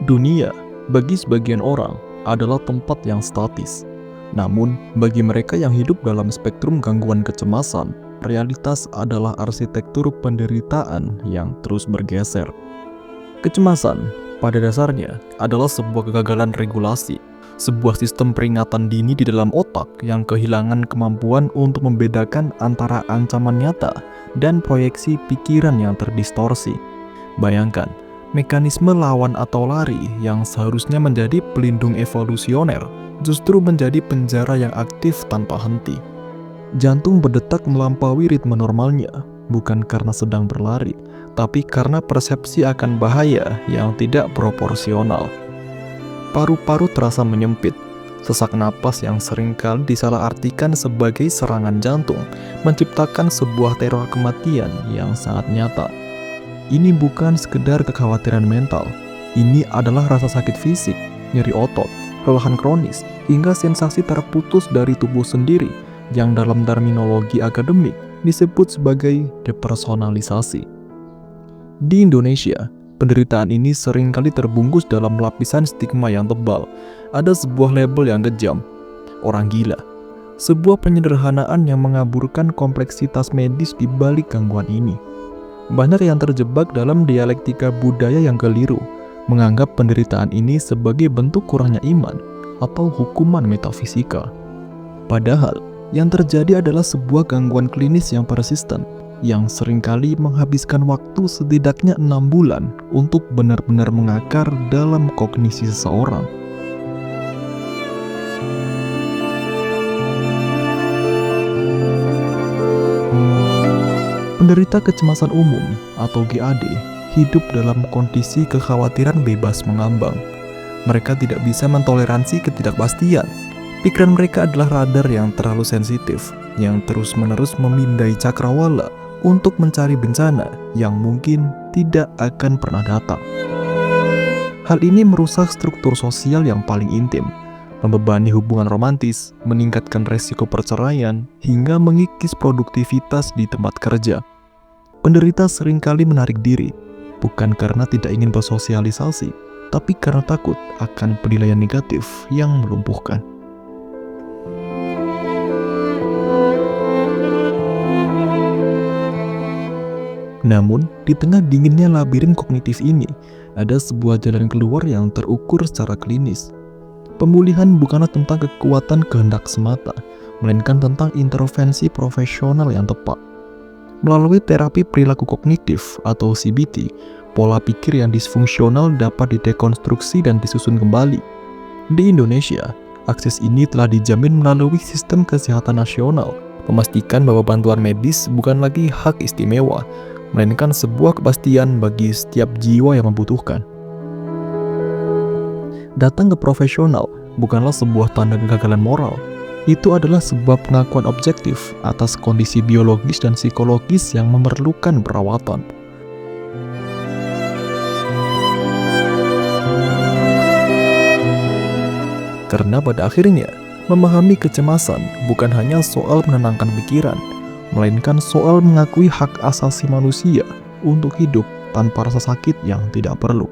Dunia, bagi sebagian orang, adalah tempat yang statis. Namun, bagi mereka yang hidup dalam spektrum gangguan kecemasan, realitas adalah arsitektur penderitaan yang terus bergeser. Kecemasan, pada dasarnya, adalah sebuah kegagalan regulasi, sebuah sistem peringatan dini di dalam otak yang kehilangan kemampuan untuk membedakan antara ancaman nyata dan proyeksi pikiran yang terdistorsi. Bayangkan, mekanisme lawan atau lari yang seharusnya menjadi pelindung evolusioner justru menjadi penjara yang aktif tanpa henti. Jantung berdetak melampaui ritme normalnya, bukan karena sedang berlari, tapi karena persepsi akan bahaya yang tidak proporsional. Paru-paru terasa menyempit, sesak napas yang seringkali disalahartikan sebagai serangan jantung menciptakan sebuah teror kematian yang sangat nyata. Ini bukan sekedar kekhawatiran mental, ini adalah rasa sakit fisik, nyeri otot, kelelahan kronis, hingga sensasi terputus dari tubuh sendiri yang dalam terminologi akademik disebut sebagai depersonalisasi. Di Indonesia, penderitaan ini seringkali terbungkus dalam lapisan stigma yang tebal. Ada sebuah label yang kejam, orang gila. Sebuah penyederhanaan yang mengaburkan kompleksitas medis di balik gangguan ini. Banyak yang terjebak dalam dialektika budaya yang keliru, menganggap penderitaan ini sebagai bentuk kurangnya iman atau hukuman metafisika. Padahal, yang terjadi adalah sebuah gangguan klinis yang persisten, yang seringkali menghabiskan waktu setidaknya 6 bulan untuk benar-benar mengakar dalam kognisi seseorang. Penderita kecemasan umum atau GAD hidup dalam kondisi kekhawatiran bebas mengambang. Mereka tidak bisa mentoleransi ketidakpastian. Pikiran mereka adalah radar yang terlalu sensitif, yang terus-menerus memindai cakrawala untuk mencari bencana yang mungkin tidak akan pernah datang. Hal ini merusak struktur sosial yang paling intim, membebani hubungan romantis, meningkatkan resiko perceraian, hingga mengikis produktivitas di tempat kerja. Penderita seringkali menarik diri, bukan karena tidak ingin bersosialisasi, tapi karena takut akan penilaian negatif yang melumpuhkan. Namun, di tengah dinginnya labirin kognitif ini, ada sebuah jalan keluar yang terukur secara klinis. Pemulihan bukanlah tentang kekuatan kehendak semata, melainkan tentang intervensi profesional yang tepat. Melalui terapi perilaku kognitif atau CBT, pola pikir yang disfungsional dapat didekonstruksi dan disusun kembali. Di Indonesia, akses ini telah dijamin melalui sistem kesehatan nasional, memastikan bahwa bantuan medis bukan lagi hak istimewa, melainkan sebuah kepastian bagi setiap jiwa yang membutuhkan. Datang ke profesional bukanlah sebuah tanda kegagalan moral. Itu adalah sebuah pengakuan objektif atas kondisi biologis dan psikologis yang memerlukan perawatan. Karena pada akhirnya, memahami kecemasan bukan hanya soal menenangkan pikiran, melainkan soal mengakui hak asasi manusia untuk hidup tanpa rasa sakit yang tidak perlu.